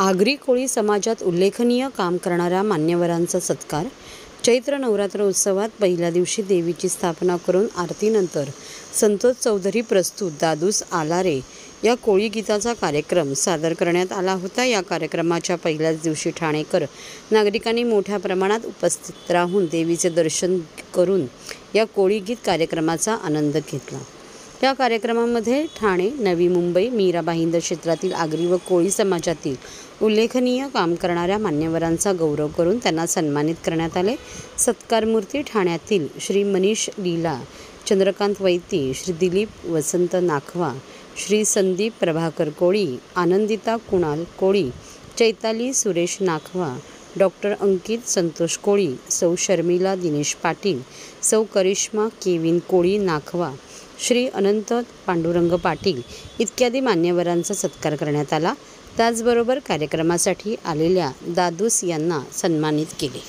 आगरी कोळी समाजात उल्लेखनीय काम करणाऱ्या मान्यवरांचा सत्कार। चैत्र नवरात्र उत्सवात पहिल्या दिवशी देवीची स्थापना करून आरतीनंतर संतोष चौधरी प्रस्तुत दादूस आला रे या कोळी गीताचा कार्यक्रम सादर करण्यात आला होता। या कार्यक्रमाच्या पहिल्याच दिवशी ठाणेकर नागरिकांनी मोठ्या प्रमाणात उपस्थित राहून देवीचे दर्शन करून या कोळी गीत कार्यक्रमाचा आनंद घेतला। या कार्यक्रमामध्ये ठाणे, नवी मुंबई, मीरा भाईंदर क्षेत्रातील आगरी व कोळी समाजातील उल्लेखनीय काम करणाऱ्या मान्यवरांचा गौरव करून त्यांना सन्मानित करण्यात आले। सत्कारमूर्ती ठाण्यातील श्री मनीष लीला चंद्रकांत वैती, श्री दिलीप वसंत नाखवा, श्री संदीप प्रभाकर कोळी, आनंदिता कुणाल कोळी, चैताली सुरेश नाखवा, डॉक्टर अंकित संतोष कोळी, सौ शर्मिला दिनेश पाटील, सौ करिश्मा केविन कोळी नाखवा, श्री अनंत पांडुरंग पाटील इत्यादी मान्यवरांचा सत्कार करण्यात आला। त्याचबरोबर कार्यक्रमासाठी आलेल्या दादूस यांना सन्मानित केले।